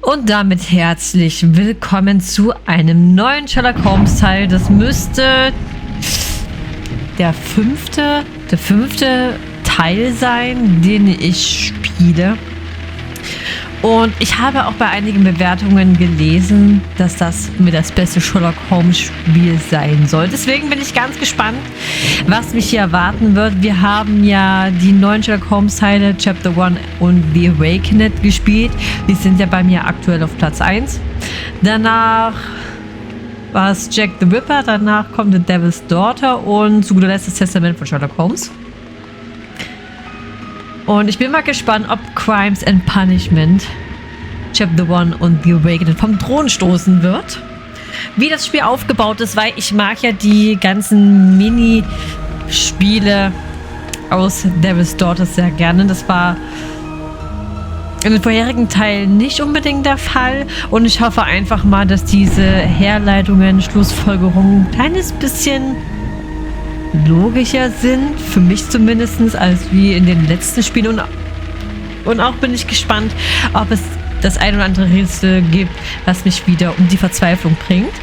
Und damit herzlich willkommen zu einem neuen Sherlock Holmes Teil. Das müsste der fünfte Teil sein, den ich spiele. Und ich habe auch bei einigen Bewertungen gelesen, dass das mir das beste Sherlock Holmes Spiel sein soll. Deswegen bin ich ganz gespannt, was mich hier erwarten wird. Wir haben ja die neuen Sherlock Holmes Teile Chapter 1 und The Awakened gespielt. Die sind ja bei mir aktuell auf Platz 1. Danach war es Jack the Ripper, danach kommt The Devil's Daughter und zu guter Letzt das Testament von Sherlock Holmes. Und ich bin mal gespannt, ob Crimes and Punishment Chapter 1 und The Awakened vom Thron stoßen wird. Wie das Spiel aufgebaut ist, weil ich mag ja die ganzen Minispiele aus Devil's Daughter sehr gerne. Das war in den vorherigen Teilen nicht unbedingt der Fall. Und ich hoffe einfach mal, dass diese Herleitungen, Schlussfolgerungen ein kleines bisschen logischer sind, für mich zumindest, als wie in den letzten Spielen. Und auch bin ich gespannt, ob es das ein oder andere Rätsel gibt, was mich wieder um die Verzweiflung bringt.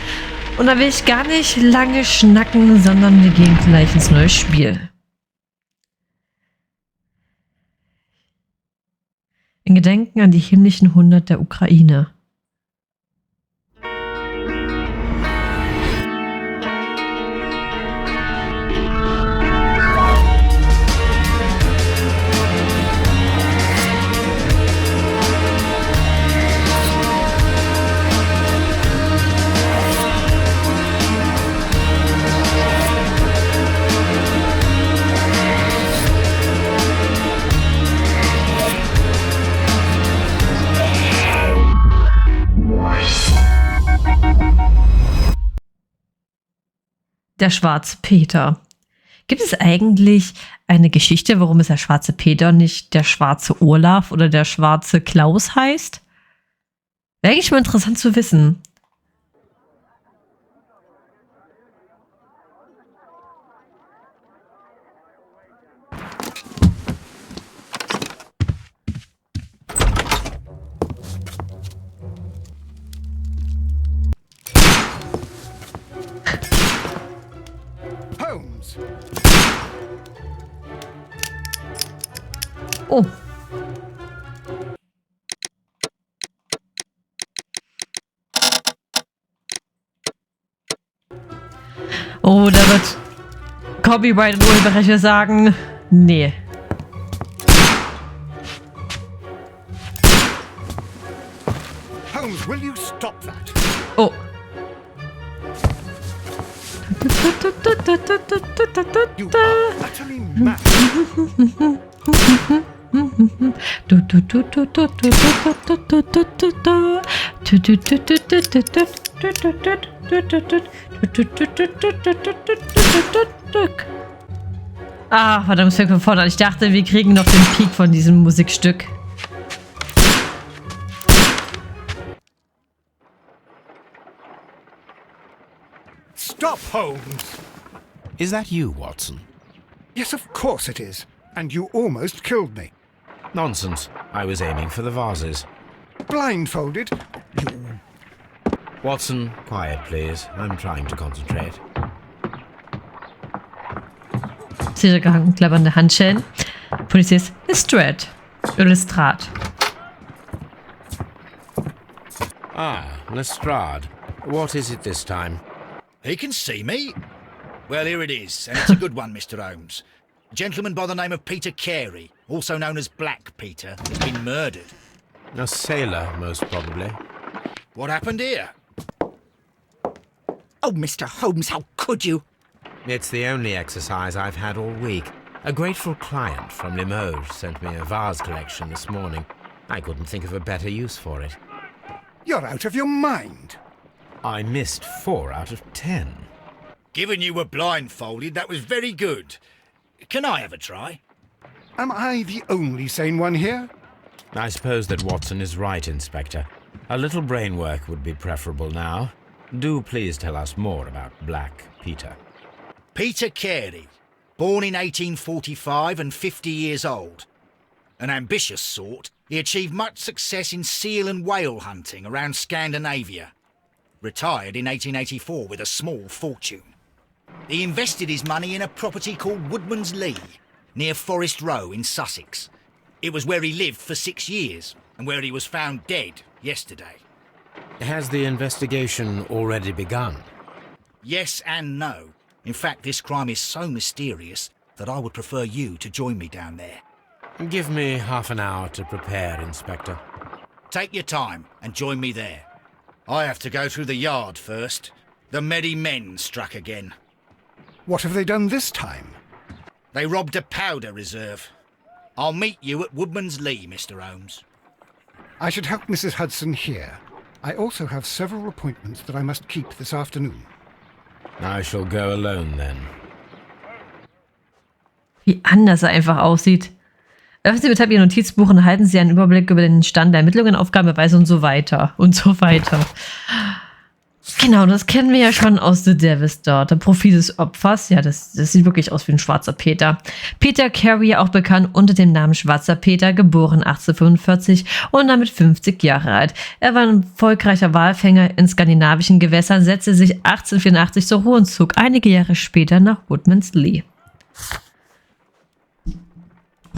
Und da will ich gar nicht lange schnacken, sondern wir gehen gleich ins neue Spiel. In Gedenken an die himmlischen 100 der Ukraine. Der schwarze Peter. Gibt es eigentlich eine Geschichte, warum es der schwarze Peter nicht der schwarze Olaf oder der schwarze Klaus heißt? Wäre eigentlich mal interessant zu wissen. Oh. Oh, da wird Copyright und Urheberrechte sagen, nee. Holmes, will you stop that? Oh. You are utterly mad. Ah, verdammt, fängt von vorne an. Ich dachte, wir kriegen noch den Peak von diesem Musikstück. Stop, Holmes! Is that you, Watson? Yes, of course it is. And you almost killed me. Nonsense. I was aiming for the vases. Blindfolded? Watson, quiet, please. I'm trying to concentrate. Zurückgehangen, klappernde Handschellen. Polizist Lestrade. Lestrade. Ah, Lestrade. What is it this time? He can see me. Well, here it is, and it's a good one, Mr. Holmes. A gentleman by the name of Peter Carey, also known as Black Peter, has been murdered. A sailor, most probably. What happened here? Oh, Mr. Holmes, how could you? It's the only exercise I've had all week. A grateful client from Limoges sent me a vase collection this morning. I couldn't think of a better use for it. You're out of your mind. I missed 4 out of 10. Given you were blindfolded, that was very good. Can I have a try? Am I the only sane one here? I suppose that Watson is right, Inspector. A little brain work would be preferable now. Do please tell us more about Black Peter. Peter Carey, born in 1845 and 50 years old. An ambitious sort, he achieved much success in seal and whale hunting around Scandinavia. Retired in 1884 with a small fortune. He invested his money in a property called Woodman's Lee, near Forest Row in Sussex. It was where he lived for 6 years, and where he was found dead yesterday. Has the investigation already begun? Yes and no. In fact, this crime is so mysterious that I would prefer you to join me down there. Give me half an hour to prepare, Inspector. Take your time and join me there. I have to go through the yard first. The merry men struck again. What have they done this time? They robbed a powder reserve. I'll meet you at Woodman's Lee, Mr. Holmes. I should help Mrs. Hudson here. I also have several appointments that I must keep this afternoon. I shall go alone then. Wie anders er einfach aussieht. Öffnen Sie bitte Ihr Notizbuch und halten Sie einen Überblick über den Stand der Ermittlungen, Aufgabenbeweise und so weiter. Und so weiter. Genau, das kennen wir ja schon aus The Devil's Daughter. Profil des Opfers. Ja, das sieht wirklich aus wie ein schwarzer Peter. Peter Carey, auch bekannt unter dem Namen Schwarzer Peter, geboren 1845 und damit 50 Jahre alt. Er war ein erfolgreicher Walfänger in skandinavischen Gewässern, setzte sich 1884 zur Ruhe und zog einige Jahre später nach Woodman's Lee.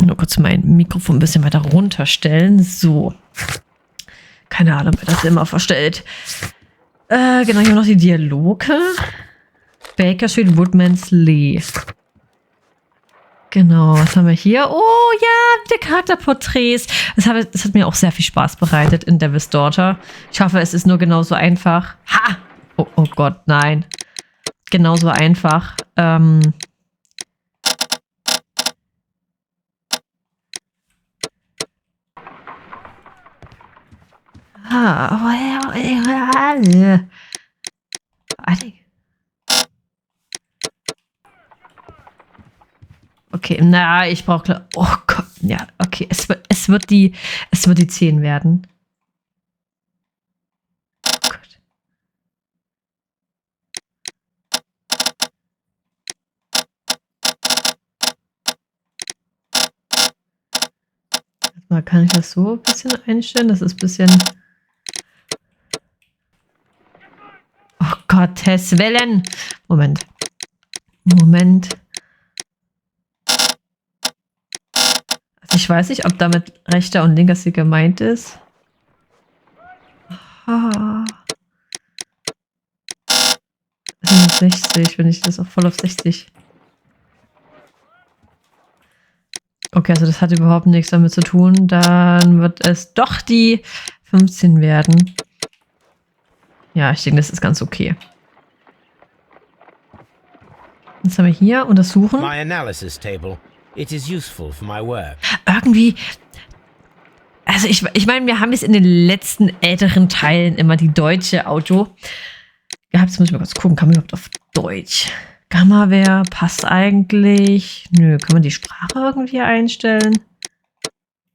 Nur kurz mein Mikrofon ein bisschen weiter runterstellen. So. Keine Ahnung, wer das immer verstellt. Genau, hier haben wir noch die Dialoge. Baker Street, Woodman's Lee. Genau, was haben wir hier? Oh ja, die Charakterporträts. Das hat mir auch sehr viel Spaß bereitet in Devil's Daughter. Ich hoffe, es ist nur genauso einfach. Ha! Oh Gott, nein. Genauso einfach. Okay, na, ich brauche... Oh Gott, ja, okay, es wird die 10 werden. Oh Gott. Mal kann ich das so ein bisschen einstellen, das ist ein bisschen... Oh Gottes Willen. Moment. Also ich weiß nicht, ob damit rechter und linker sie gemeint ist. Ah. 60, wenn ich das auch voll auf 60. Okay, also das hat überhaupt nichts damit zu tun. Dann wird es doch die 15 werden. Ja, ich denke, das ist ganz okay. Jetzt haben wir hier untersuchen. My analysis table. It is useful for my work. Irgendwie, also ich meine, wir haben jetzt in den letzten älteren Teilen immer die deutsche Audio gehabt. Jetzt muss ich mal kurz gucken, kann man überhaupt auf Deutsch? Gamma-Wehr passt eigentlich. Nö, kann man die Sprache irgendwie einstellen?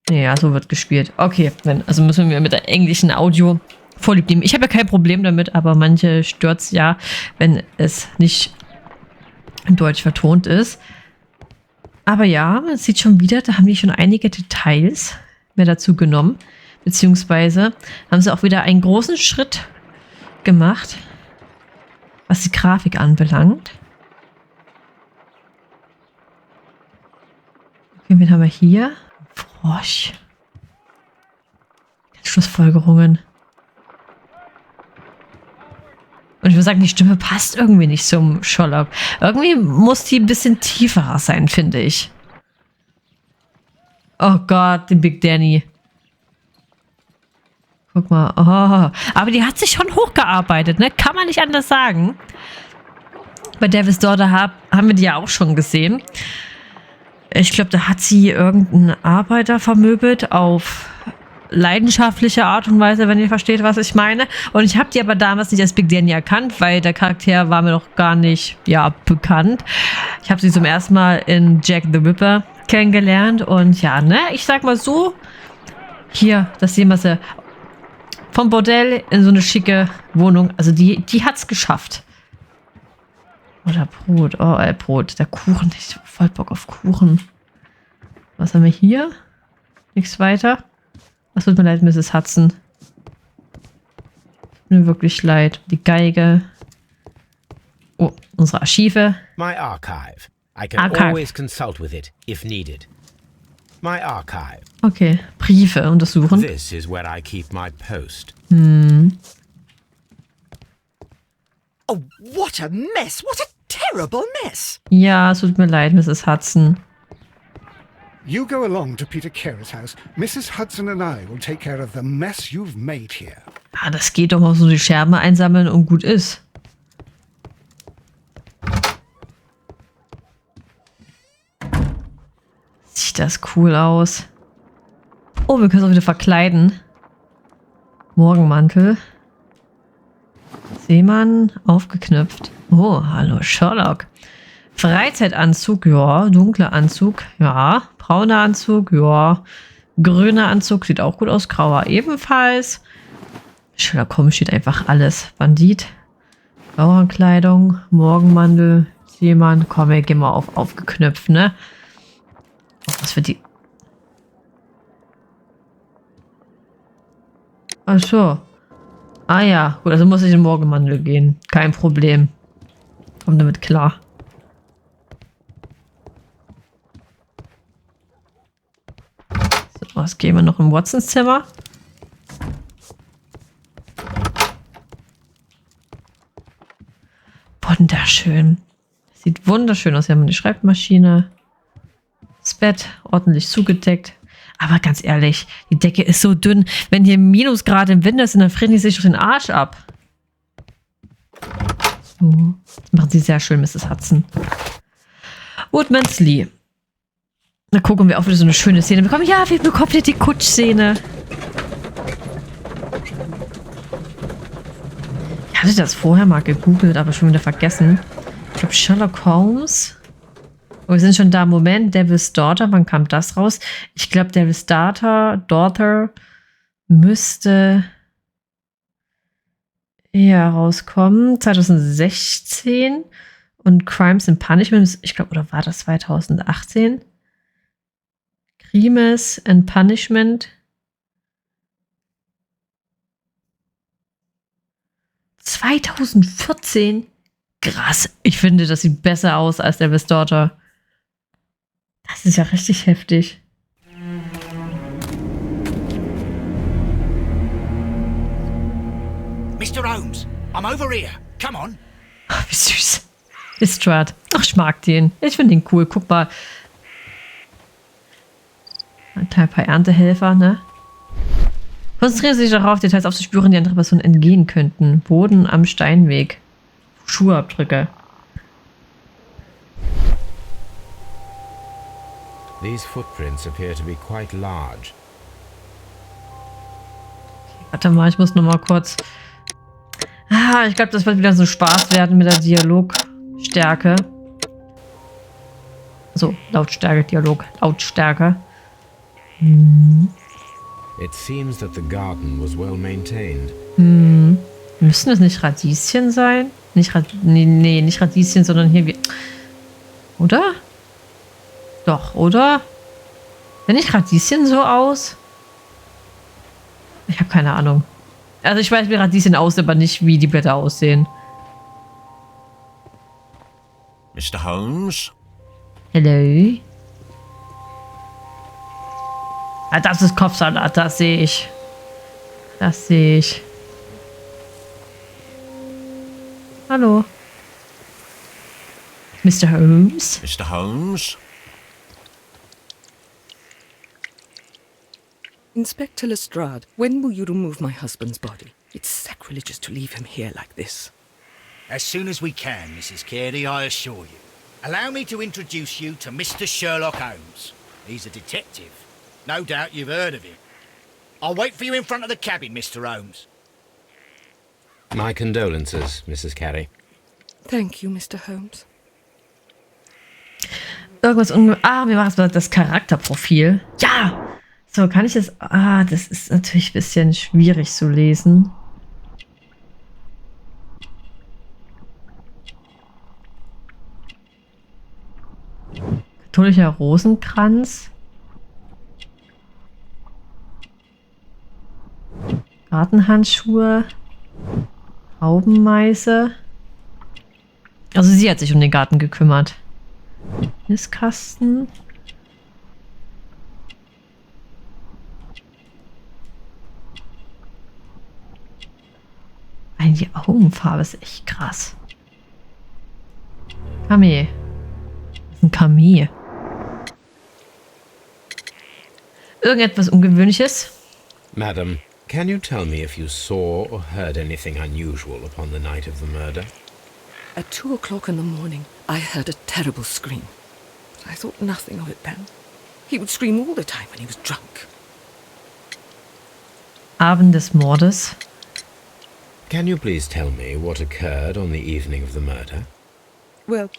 Nee, ja, so wird gespielt. Okay, also müssen wir mit der englischen Audio Vorlieb nehmen. Ich habe ja kein Problem damit, aber manche stört es ja, wenn es nicht in Deutsch vertont ist. Aber ja, man sieht schon wieder, da haben die schon einige Details mehr dazu genommen. Beziehungsweise haben sie auch wieder einen großen Schritt gemacht, was die Grafik anbelangt. Okay, wen haben wir hier? Frosch. Schlussfolgerungen. Und ich würde sagen, die Stimme passt irgendwie nicht zum Sherlock. Irgendwie muss die ein bisschen tiefer sein, finde ich. Oh Gott, die Big Danny. Guck mal. Oh. Aber die hat sich schon hochgearbeitet, ne? Kann man nicht anders sagen. Bei Devil's Daughter haben wir die ja auch schon gesehen. Ich glaube, da hat sie irgendeinen Arbeiter vermöbelt auf leidenschaftliche Art und Weise, wenn ihr versteht, was ich meine. Und ich habe die aber damals nicht als Big Danny erkannt, weil der Charakter war mir doch gar nicht, ja, bekannt. Ich habe sie zum ersten Mal in Jack the Ripper kennengelernt und ja, ne, ich sag mal so, Hier, das sehen wir sie. Vom Bordell in so eine schicke Wohnung. Also die hat's geschafft. Oder Brot. Oh, Brot. Der Kuchen. Ich hab voll Bock auf Kuchen. Was haben wir hier? Nichts weiter. Was tut mir leid, Mrs. Hudson. Tut mir wirklich leid. Die Geige. Oh, unsere Archive. My archive. I can always consult with it, if needed. My archive. Okay, Briefe untersuchen. This is where I keep my post. Oh, what a mess! What a terrible mess! Ja, es tut mir leid, Mrs. Hudson. You go along to Peter Carey's house. Mrs. Hudson and I will take care of the mess you've made here. Ah, das geht doch mal so die Scherben einsammeln und gut ist. Sieht das cool aus. Oh, wir können es auch wieder verkleiden. Morgenmantel. Seemann, aufgeknüpft. Oh, hallo Sherlock. Freizeitanzug, ja. Dunkler Anzug, ja. Brauner Anzug, ja. Grüner Anzug, sieht auch gut aus. Grauer ebenfalls. Sherlock Holmes steht einfach alles. Bandit. Bauernkleidung, Morgenmantel, Seemann. Komm, wir gehen mal auf aufgeknüpft, ne? Was für die... Ach so. Ah ja, gut, also muss ich in den Morgenmantel gehen. Kein Problem. Komm damit klar. So, was gehen wir noch im Watsons Zimmer? Wunderschön. Sieht wunderschön aus. Wir haben eine Schreibmaschine. Das Bett ordentlich zugedeckt. Aber ganz ehrlich, die Decke ist so dünn. Wenn hier Minusgrade im Winter sind, dann frieren die sich durch den Arsch ab. So. Das machen sie sehr schön, Mrs. Hudson. Woodman's Lee. Da gucken wir auch wieder so eine schöne Szene bekommen. Ja, wir bekommen wieder die Kutschszene. Ich hatte das vorher mal gegoogelt, aber schon wieder vergessen. Ich glaube, Sherlock Holmes. Oh, wir sind schon da. Moment, Devil's Daughter. Wann kam das raus? Ich glaube, Devil's Daughter müsste ja rauskommen. 2016. Und Crimes and Punishment, ich glaube, oder war das 2018? Crimes and Punishment. 2014? Krass. Ich finde, das sieht besser aus als Devil's Daughter. Das ist ja richtig heftig. Mr. Holmes, I'm over here. Come on. Ach, wie süß. Lestrade. Ach, ich mag den. Ich finde den cool. Guck mal. Ein paar Erntehelfer, ne? Konzentrieren Sie sich darauf, Details aufzuspüren, die andere Personen entgehen könnten. Boden am Steinweg. Schuhabdrücke. These footprints appear to be quite large. Warte mal, ich muss noch mal kurz... Ah, ich glaube, das wird wieder so Spaß werden mit der Dialogstärke. So, Lautstärke, Dialog, Lautstärke. It seems that the garden was well maintained. Müssen das nicht Radieschen sein? Nee, nicht Radieschen, sondern hier wie... Oder? Doch, oder? Sehen nicht Radieschen so aus? Ich habe keine Ahnung. Also ich weiß, wie Radieschen aussehen, aber nicht, wie die Blätter aussehen. Mr. Holmes? Hello? Ah, das ist Kopfsalat, das sehe ich. Das sehe ich. Hallo? Mr. Holmes? Mr. Holmes? Inspector Lestrade, when will you remove my husband's body? It's sacrilegious to leave him here like this. As soon as we can, Mrs. Carey, I assure you. Allow me to introduce you to Mr. Sherlock Holmes. He's a detective. No doubt you've heard of him. I'll wait for you in front of the cabin, Mr. Holmes. My condolences, Mrs. Carey. Thank you, Mr. Holmes. Irgendwas wir machen jetzt mal das Charakterprofil. Ja! So, kann ich das... Ah, das ist natürlich ein bisschen schwierig zu lesen. Katholischer Rosenkranz. Gartenhandschuhe. Haubenmeise. Also sie hat sich um den Garten gekümmert. Nistkasten. Die Augenfarbe ist echt krass. Kamee. Ein Kamee. Irgendetwas Ungewöhnliches? Madam, can you tell me if you saw or heard anything unusual upon the night of the murder? At 2 o'clock in the morning, I heard a terrible scream. But I thought nothing of it then. He would scream all the time when he was drunk. Abend des Mordes. Can you please tell me what occurred on the evening of the murder? Well,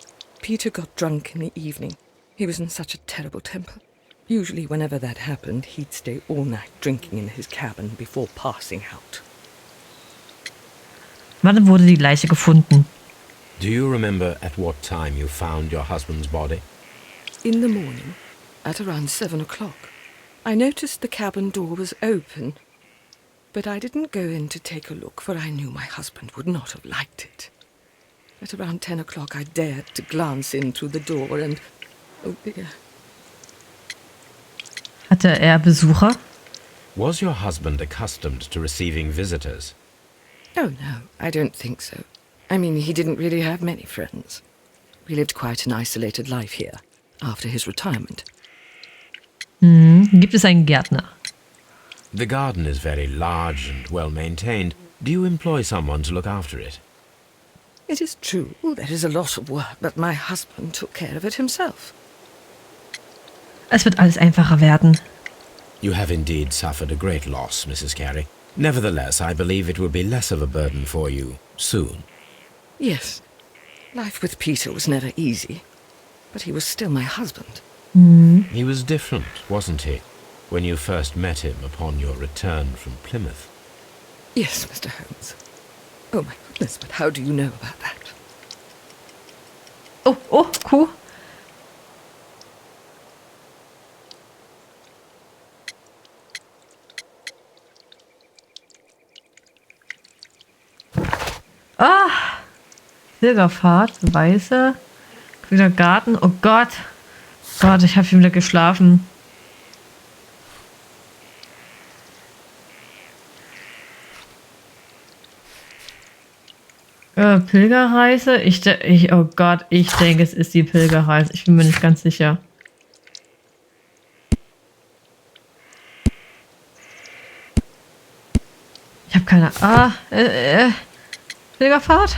Peter got drunk in the evening. He was in such a terrible temper. Usually whenever that happened, he'd stay all night drinking in his cabin before passing out. Wann wurde die Leiche gefunden? Do you remember at what time you found your husband's body? In the morning, at around 7 o'clock, I noticed the cabin door was open. But I didn't go in to take a look, for I knew my husband would not have liked it. At around 10 o'clock, I dared to glance in through the door and... Oh dear. Hatte Besucher? Was your husband accustomed to receiving visitors? Oh no, I don't think so. I mean, he didn't really have many friends. We lived quite an isolated life here, after his retirement. Gibt es einen Gärtner? The garden is very large and well maintained. Do you employ someone to look after it? It is true, there is a lot of work, but my husband took care of it himself. Es wird alles einfacher werden. You have indeed suffered a great loss, Mrs. Carey. Nevertheless, I believe it will be less of a burden for you soon. Yes, life with Peter was never easy, but he was still my husband. He was different, wasn't he, when you first met him upon your return from Plymouth? Yes, Mr. Holmes. Oh my goodness, but how do you know about that? Oh, Kuh. Pilgerfahrt, Weiße, grüner Garten. Oh Gott. Gott, ich habe schon wieder geschlafen. Pilgerreise? Oh Gott, ich denke, es ist die Pilgerreise. Ich bin mir nicht ganz sicher. Ich habe keine... Pilgerfahrt?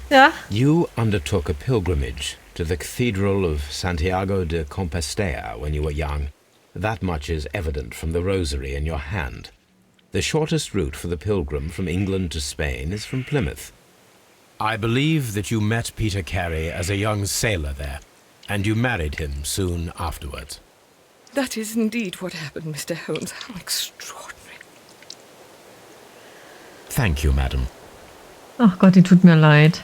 Ja? You undertook a pilgrimage to the Cathedral of Santiago de Compostela when you were young. That much is evident from the rosary in your hand. The shortest route for the pilgrim from England to Spain is from Plymouth. I believe that you met Peter Carey as a young sailor there, and you married him soon afterwards. That is indeed what happened, Mr. Holmes. How extraordinary. Thank you, madam. Ach Gott, die tut mir leid.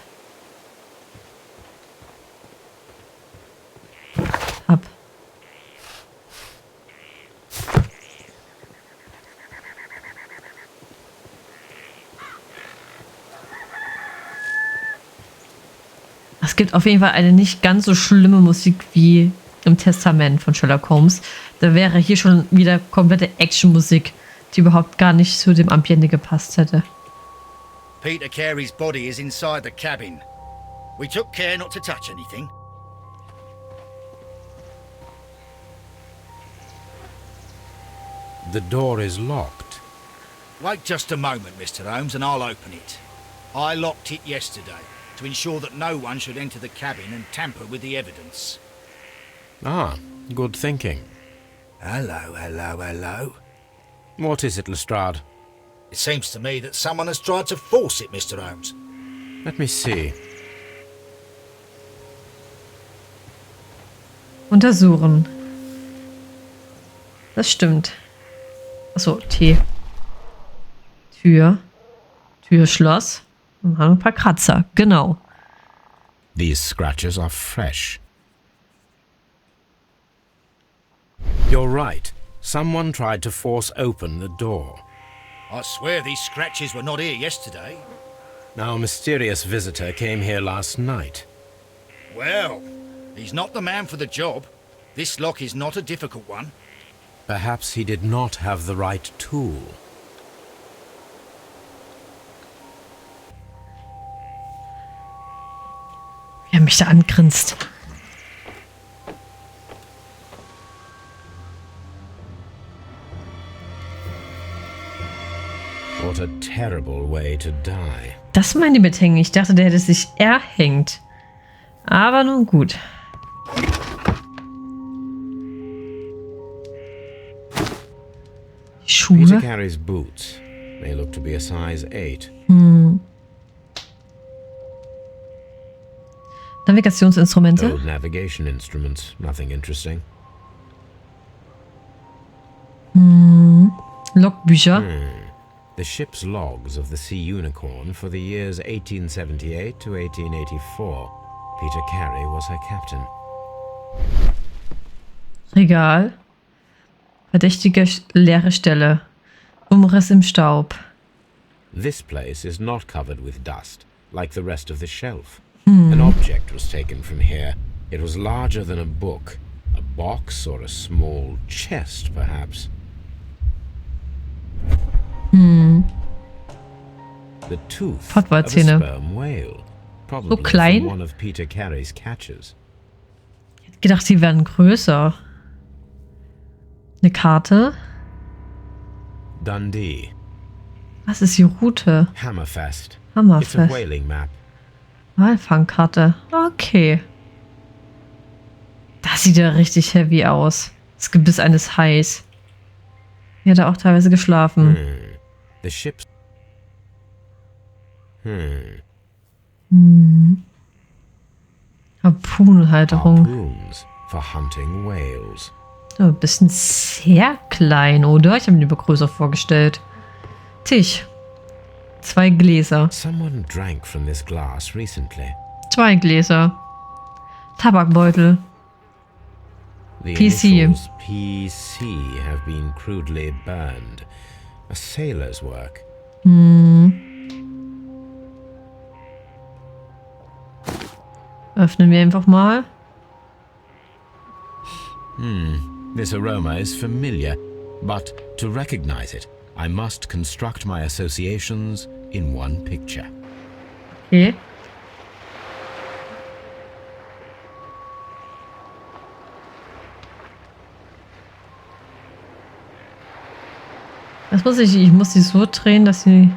Ab. Es gibt auf jeden Fall eine nicht ganz so schlimme Musik wie im Testament von Sherlock Holmes. Da wäre hier schon wieder komplette Actionmusik, die überhaupt gar nicht zu dem Ambiente gepasst hätte. Peter Carey's body is inside the cabin. We took care not to touch anything. The door is locked. Wait just a moment, Mr. Holmes, and I'll open it. I locked it yesterday to ensure that no one should enter the cabin and tamper with the evidence. Ah, good thinking. Hello, hello, hello. What is it, Lestrade? It seems to me that someone has tried to force it, Mr. Holmes. Let me see. Untersuchen. Das stimmt. Achso, T. Tür. Türschloss. Und haben ein paar Kratzer. Genau. These scratches are fresh. You're right. Someone tried to force open the door. I swear these scratches were not here yesterday. Our mysterious visitor came here last night. Well, he's not the man for the job. This lock is not a difficult one. Perhaps he did not have the right tool. Wie er mich da angrinst. What a terrible way to die. Das meine ich mit hängen. Ich dachte, der hätte sich erhängt. Aber nun gut. Peter Schuhe. Carey's boots. They look to be a size 8. Navigationsinstrumente. Old navigation instruments. Nothing interesting. Logbücher. The ship's logs of the Sea Unicorn for the years 1878 to 1884. Peter Carey was her captain. Regal. Verdächtige leere Stelle. Umriss im Staub. This place is not covered with dust, like the rest of the shelf. An object was taken from here. It was larger than a book. A box or a small chest, perhaps. The tooth of a Pottwalzähne. sperm whale. Probably klein? from one of Peter Carey's catches. Ich hätte gedacht, die werden größer. Eine Karte. Dundee. Was ist die Route? Hammerfest. It's a Hammerfest. whaling map. Walfangkarte. Okay. Das sieht ja richtig heavy aus. Das Gebiss eines Hais. Hier hat er auch teilweise geschlafen. The ship's... Harpunenhalterung. Harpoons for hunting whales. Oh, ein bisschen sehr klein, oder? Ich habe mir lieber größer vorgestellt. Tisch. 2 Gläser. Someone drank from this glass recently. 2 Gläser. Tabakbeutel. The PC. initials PC have been crudely burned. A sailor's work. Öffnen wir einfach mal. This aroma is familiar, but to recognize it, I must construct my associations in one picture. Okay. Das muss ich muss sie so drehen, dass sie...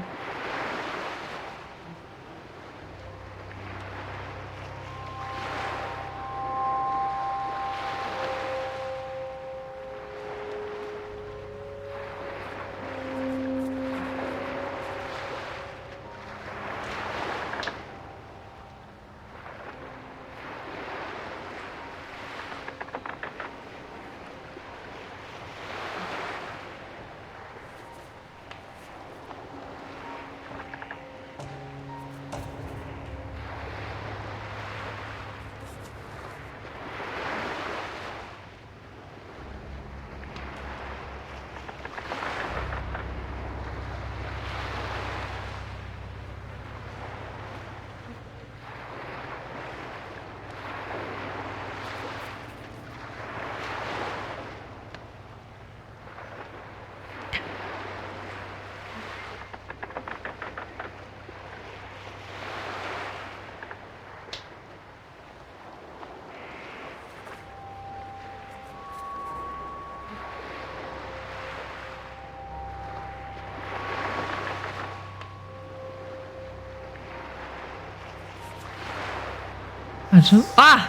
Also,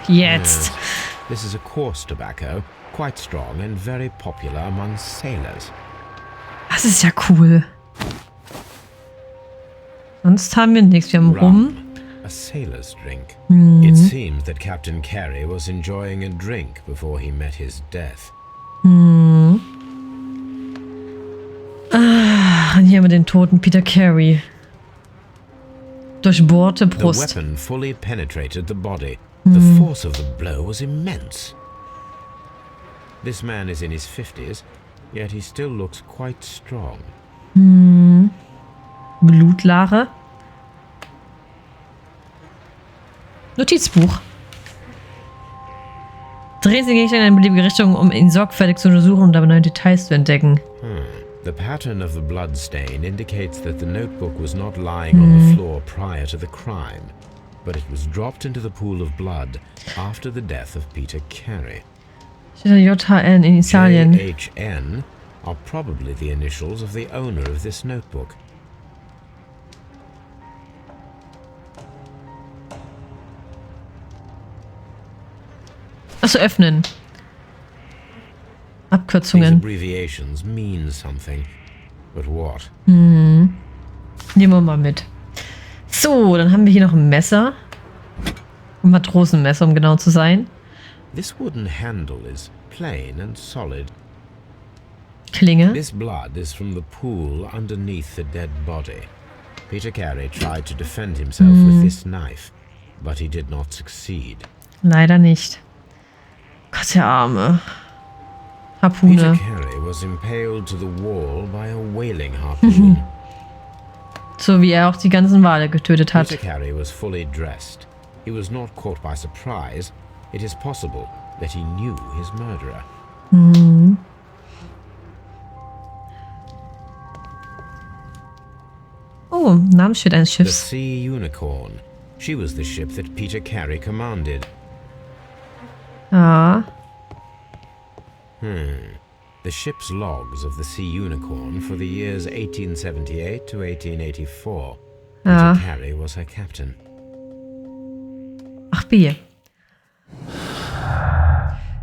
jetzt! This is a coarse tobacco, quite strong and very popular among sailors. Das ist ja cool. Sonst haben wir nichts. Wir haben Rum. A sailor's drink. It seems that Captain Carey was enjoying a drink before he met his death. hier haben wir den toten Peter Carey. Durchbohrte The Brust. weapon fully penetrated the body. The force of the blow was immense. This man is in his 50s, yet he still looks quite strong. Blutlache. Notizbuch. Drehen Sie den Gegenstand in eine beliebige Richtung, um ihn sorgfältig zu untersuchen und dabei neue Details zu entdecken. The pattern of the blood stain indicates that the notebook was not lying on the floor prior to the crime, but it was dropped into the pool of blood after the death of Peter Carey. Steht da JHN in Italien. JHN are probably the initials of the owner of this notebook. Achso, öffnen. These Abkürzungen. abbreviations mean something, but what? Nehmen wir mal mit. So, dann haben wir hier noch ein Messer. Ein Matrosenmesser, um genau zu sein. This wooden handle is plain and solid. Klinge. This blood is from the pool underneath the dead body. Peter Carey tried to defend himself with this knife, but he did not succeed. Leider nicht. Gott, der Arme. Peter Harpune. Carey was impaled to the wall by a whaling harpoon. So wie er auch die ganzen Wale getötet hat. Peter Carey was fully dressed. He was not caught by surprise. It is possible that he knew his murderer. Oh, Namensschild eines The Schiffs. Sea Unicorn. She was the ship that Peter Carey commanded. Ja. The ship's logs of the Sea Unicorn for the years 1878 to 1884. Ja. Peter Carey was her captain. Ach, B.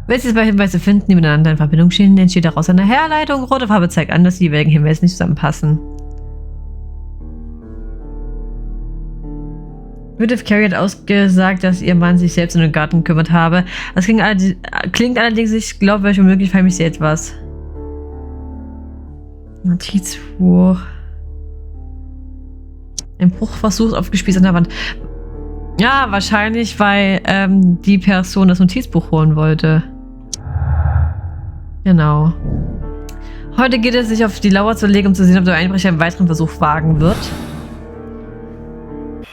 Wenn Sie zwei Hinweise finden, die miteinander in Verbindung stehen, entsteht daraus eine Herleitung. Rote Farbe zeigt an, dass die jeweiligen Hinweise nicht zusammenpassen. Judith Carey hat ausgesagt, dass ihr Mann sich selbst um den Garten gekümmert habe. Das klingt allerdings nicht glaubwürdig und möglich vermisst sie etwas. Notizbuch. Ein Bruchversuch aufgespießt an der Wand. Ja, wahrscheinlich, weil die Person das Notizbuch holen wollte. Genau. Heute geht es, sich auf die Lauer zu legen, um zu sehen, ob der Einbrecher einen weiteren Versuch wagen wird.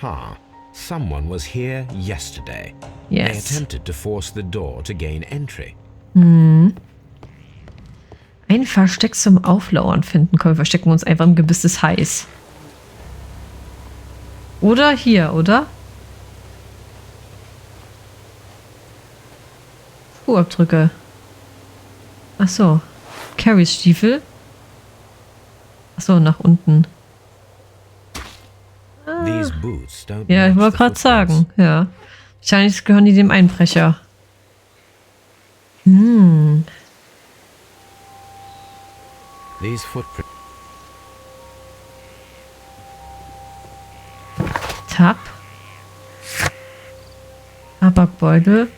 Ha! Someone was here yesterday. Yes. They attempted to force the door to gain entry. Ein Versteck zum Auflauern finden. Komm, wir verstecken uns einfach im Gebiss des Hais. Oder hier, oder? Fußabdrücke. Ach so. Carries Stiefel. Ach so, nach unten. These boots don't Ja, ich match wollte the gerade footprints. sagen. Ja. Wahrscheinlich gehören die dem Einbrecher. These footprints. Tab. Tabakbeutel.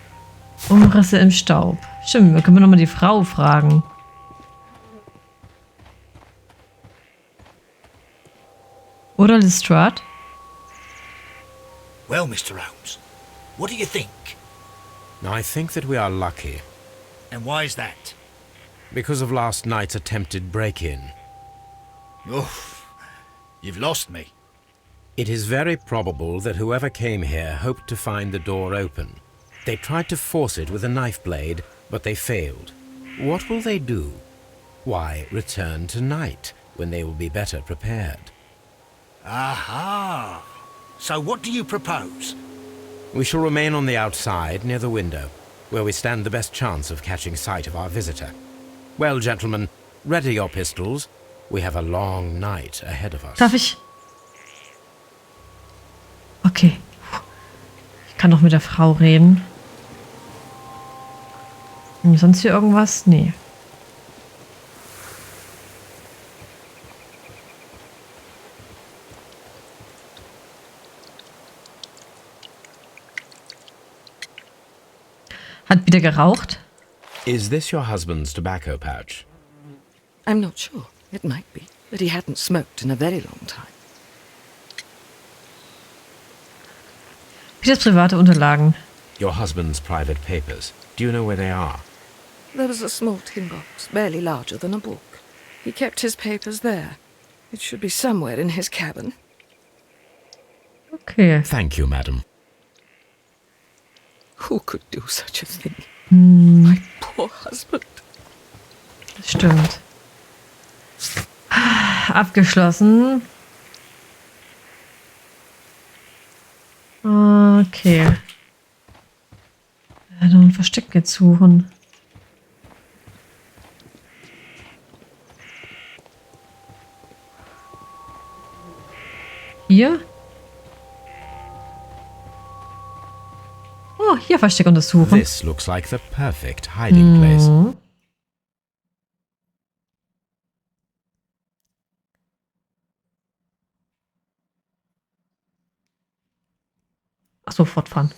Umrisse im Staub. Stimmt, da können wir nochmal die Frau fragen. Oder Lestrade? Well, Mr. Holmes, what do you think? I think that we are lucky And why is that? because of last night's attempted break-in. Oof, you've lost me. It is very probable that whoever came here hoped to find the door open. They tried to force it with a knife blade, but they failed. What will they do? Why, return tonight, when they will be better prepared. Aha! So what do you propose? We shall remain on the outside, near the window, where we stand the best chance of catching sight of our visitor. Well, gentlemen, ready your pistols. We have a long night ahead of us. Darf ich? Okay. Ich kann doch mit der Frau reden. Sonst hier irgendwas? Nee. Hat wieder geraucht? Is this your husband's tobacco pouch? I'm not sure. It might be. but he hadn't smoked in a very long time. Peters private Unterlagen. Your husband's private papers. Do you know where they are? There was a small tin box, barely larger than a book. He kept his papers there. It should be somewhere in his cabin. Okay. Thank you, madam. Who could do such a thing? My poor husband. Das stimmt. Abgeschlossen. Okay. Ja, noch ein Versteck jetzt suchen. Hier? Oh, hier Versteck untersuchen. This looks like the perfect hiding place. Ach so, fortfahren.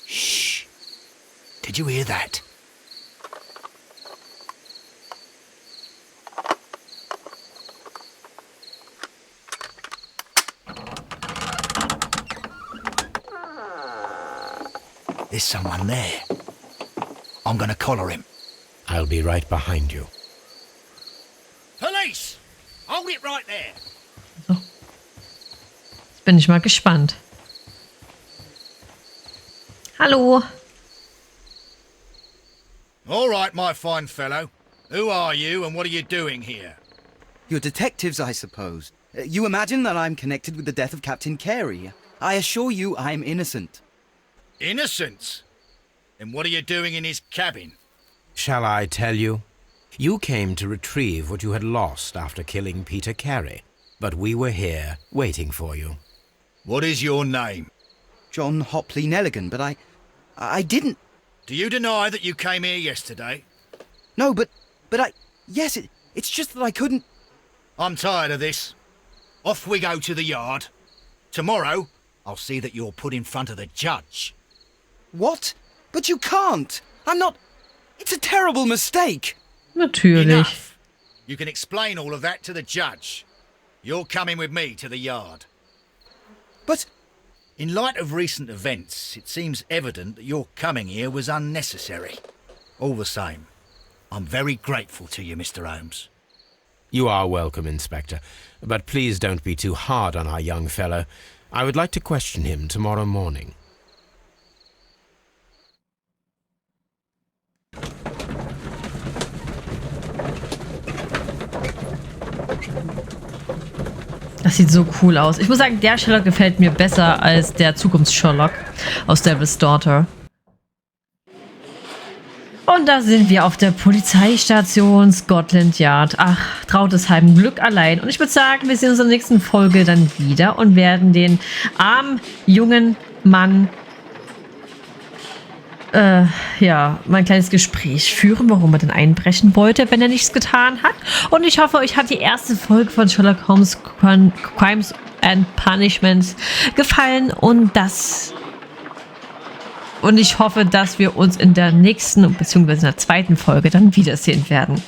Shh. Did you hear that? There's someone there. I'm gonna collar him. I'll be right behind you. Police! Hold it right there. So. Jetzt bin ich mal gespannt. Hallo. All right, my fine fellow. Who are you and what are you doing here? You're detectives, I suppose. You imagine that I'm connected with the death of Captain Carey. I assure you I'm innocent. Innocent? Then what are you doing in his cabin? Shall I tell you? You came to retrieve what you had lost after killing Peter Carey, but we were here waiting for you. What is your name? John Hopley Nelligan, but I didn't... Do you deny that you came here yesterday? No, but I... Yes, it's just that I couldn't... I'm tired of this. Off we go to the yard. Tomorrow, I'll see that you're put in front of the judge. What? But you can't! I'm not... It's a terrible mistake! Natürlich. Enough. You can explain all of that to the judge. You're coming with me to the yard. But... In light of recent events, it seems evident that your coming here was unnecessary. All the same, I'm very grateful to you, Mr. Holmes. You are welcome, Inspector, but please don't be too hard on our young fellow. I would like to question him tomorrow morning. Das sieht so cool aus. Ich muss sagen, der Sherlock gefällt mir besser als der Zukunfts-Sherlock aus Devil's Daughter. Und da sind wir auf der Polizeistation Scotland Yard. Ach, trautes Ein Glück allein. Und ich würde sagen, wir sehen uns in der nächsten Folge dann wieder und werden den armen, jungen Mann ja, mal ein kleines Gespräch führen, warum er denn einbrechen wollte, wenn er nichts getan hat. Und ich hoffe, euch hat die erste Folge von Sherlock Holmes Crimes and Punishments gefallen und ich hoffe, dass wir uns in der nächsten bzw. in der zweiten Folge dann wiedersehen werden.